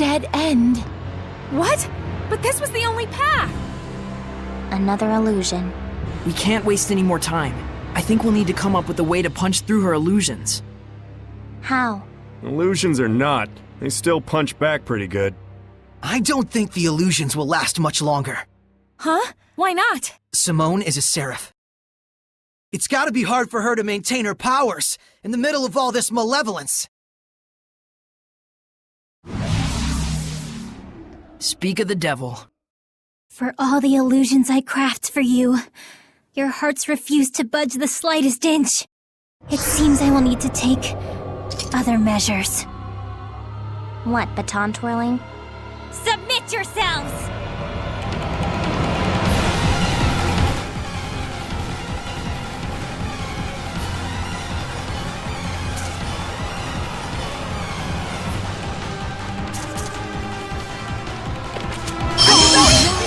dead end. What? But this was the only path! Another illusion. We can't waste any more time. I think we'll need to come up with a way to punch through her illusions. How? Illusions or not, they still punch back pretty good. I don't think the illusions will last much longer. Huh? Why not? Symonne is a seraph. It's gotta be hard for her to maintain her powers in the middle of all this malevolence. Speak of the devil. For all the illusions I craft for you, your hearts refuse to budge the slightest inch. It seems I will need to take other measures. What, baton twirling? Submit yourselves!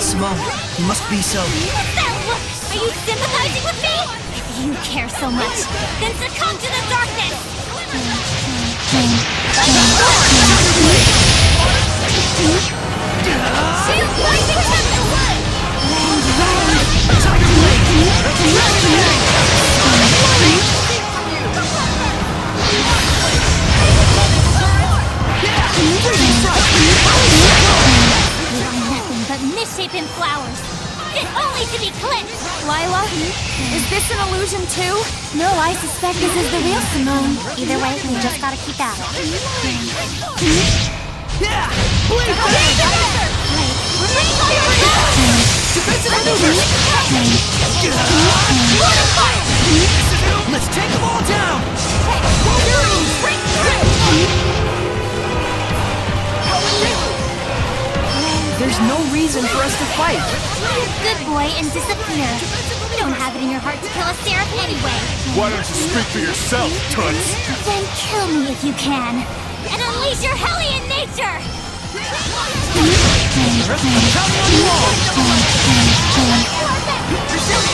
Symonne, you must be so... What's that look? Are you sympathizing with me? If you care so much, then succumb to the darkness! Shield blazing tempest! Nothing but misshapen flowers. Fit only to be clipped! Lila? Is this an illusion too? No, I suspect this is the real Symonne. Either way, we just gotta keep at it. Let's take them all down! There's no reason for us to fight. Be a good boy and disappear. You don't have it in your heart to kill a seraph anyway. Why don't you speak for yourself, Toots? Then kill me if you can. And unleash your hellion nature!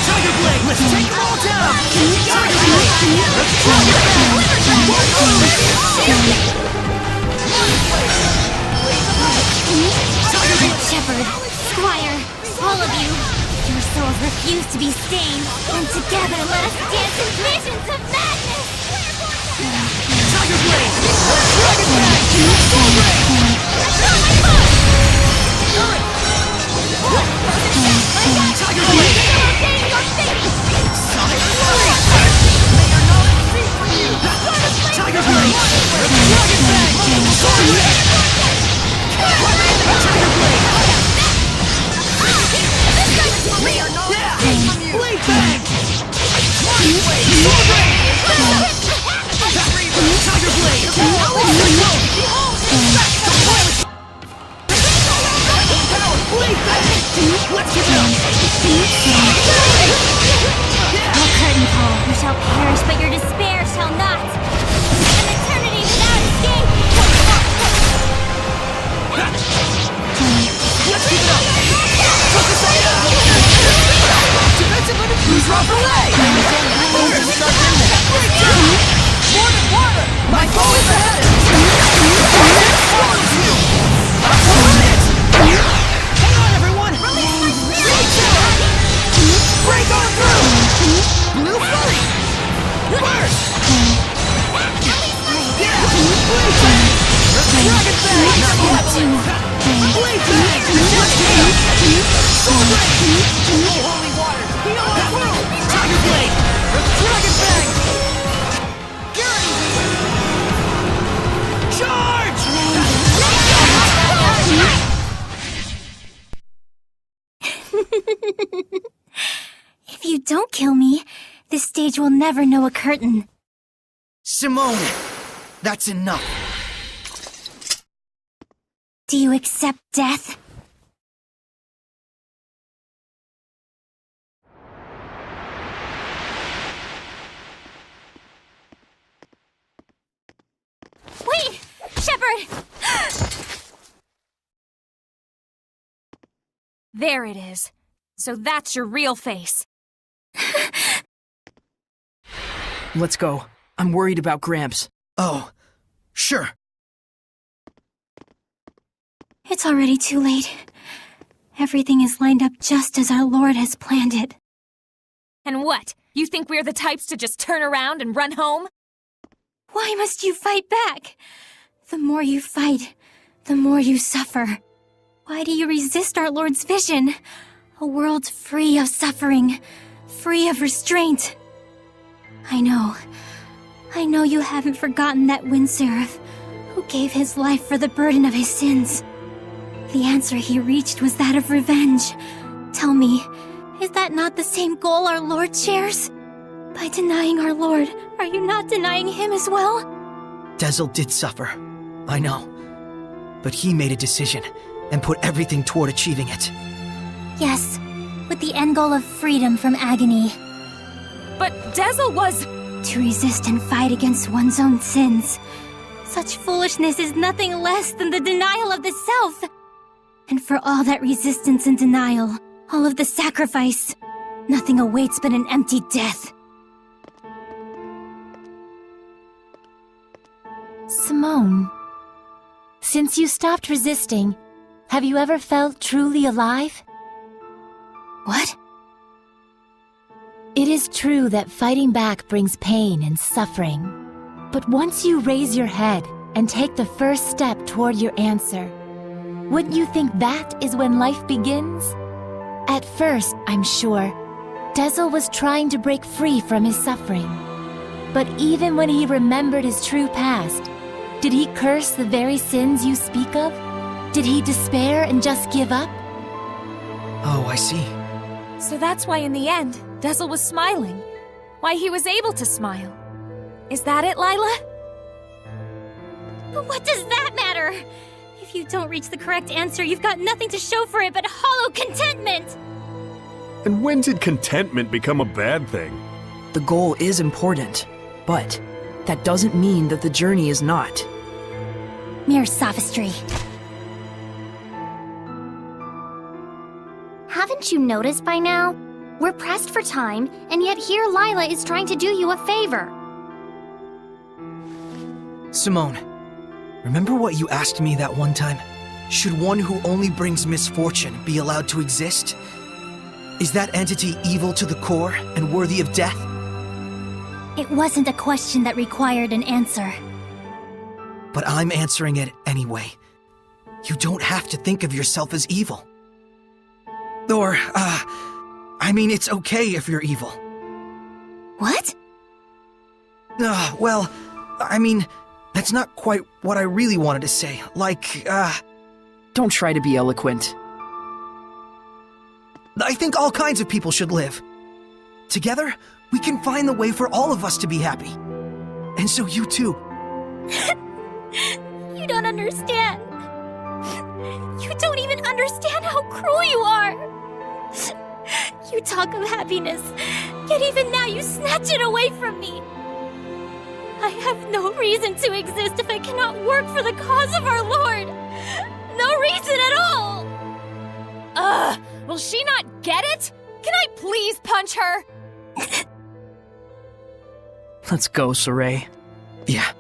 Tiger Blade! Let's take them all down! Shepherd, Squire, all of you, your souls refuse to be stained, and together let us dance in visions of madness! Tiger Blade! Dragon Blade! Soul Blade! Tiger Blade! Sonic Flurry! Tiger Blade! Dragon Bang! Soul Blade! Tiger Blade! Blade Bang! Blade! Soul Blade! Tiger Blade! Blade Bang! Let's get it up! O curtain call, you shall perish, but your despair shall not! An eternity without escape! Let's keep it up! Focus on it! Defensive limit, who's off the leg? Water! My goal is ahead! Hang on, everyone! Break on through! Blue Flurry! Burst! Blade Bang! Dragon Bang! Blade Bang! Soul Blade! Holy water! Heal our world! Tiger Blade! Dragon Bang! Charge! If you don't kill me, this stage will never know a curtain. Symonne! That's enough! Do you accept death? Wait! Shepherd! There it is. So that's your real face. Let's go. I'm worried about Gramps. Oh, sure. It's already too late. Everything is lined up just as our Lord has planned it. And what? You think we're the types to just turn around and run home? Why must you fight back? The more you fight, the more you suffer. Why do you resist our Lord's vision? A world free of suffering, free of restraint. I know you haven't forgotten that wind seraph who gave his life for the burden of his sins. The answer he reached was that of revenge. Tell me, is that not the same goal our Lord shares? By denying our Lord, are you not denying him as well? Dezel did suffer, I know. But he made a decision and put everything toward achieving it. Yes, with the end goal of freedom from agony. But Dezel was... To resist and fight against one's own sins. Such foolishness is nothing less than the denial of the self. And for all that resistance and denial, all of the sacrifice, nothing awaits but an empty death. Symonne, since you stopped resisting, have you ever felt truly alive? What? It is true that fighting back brings pain and suffering. But once you raise your head and take the first step toward your answer, wouldn't you think that is when life begins? At first, I'm sure, Dezel was trying to break free from his suffering. But even when he remembered his true past, did he curse the very sins you speak of? Did he despair and just give up? Oh, I see. So that's why in the end, Dezel was smiling. Why he was able to smile. Is that it, Lila? But what does that matter? If you don't reach the correct answer, you've got nothing to show for it but hollow contentment! And when did contentment become a bad thing? The goal is important, but that doesn't mean that the journey is not. Mere sophistry. Haven't you noticed by now? We're pressed for time, and yet here Lila is trying to do you a favor. Symonne, remember what you asked me that one time? Should one who only brings misfortune be allowed to exist? Is that entity evil to the core and worthy of death? It wasn't a question that required an answer. But I'm answering it anyway. You don't have to think of yourself as evil. Or, I mean, it's okay if you're evil. What? Well, I mean, that's not quite what I really wanted to say. Like, Don't try to be eloquent. I think all kinds of people should live. Together, we can find the way for all of us to be happy. And so you too. You don't understand. You don't even understand how cruel you are. You talk of happiness, yet even now you snatch it away from me. I have no reason to exist if I cannot work for the cause of our Lord. No reason at all. Will she not get it? Can I please punch her? Let's go, Saray. Yeah.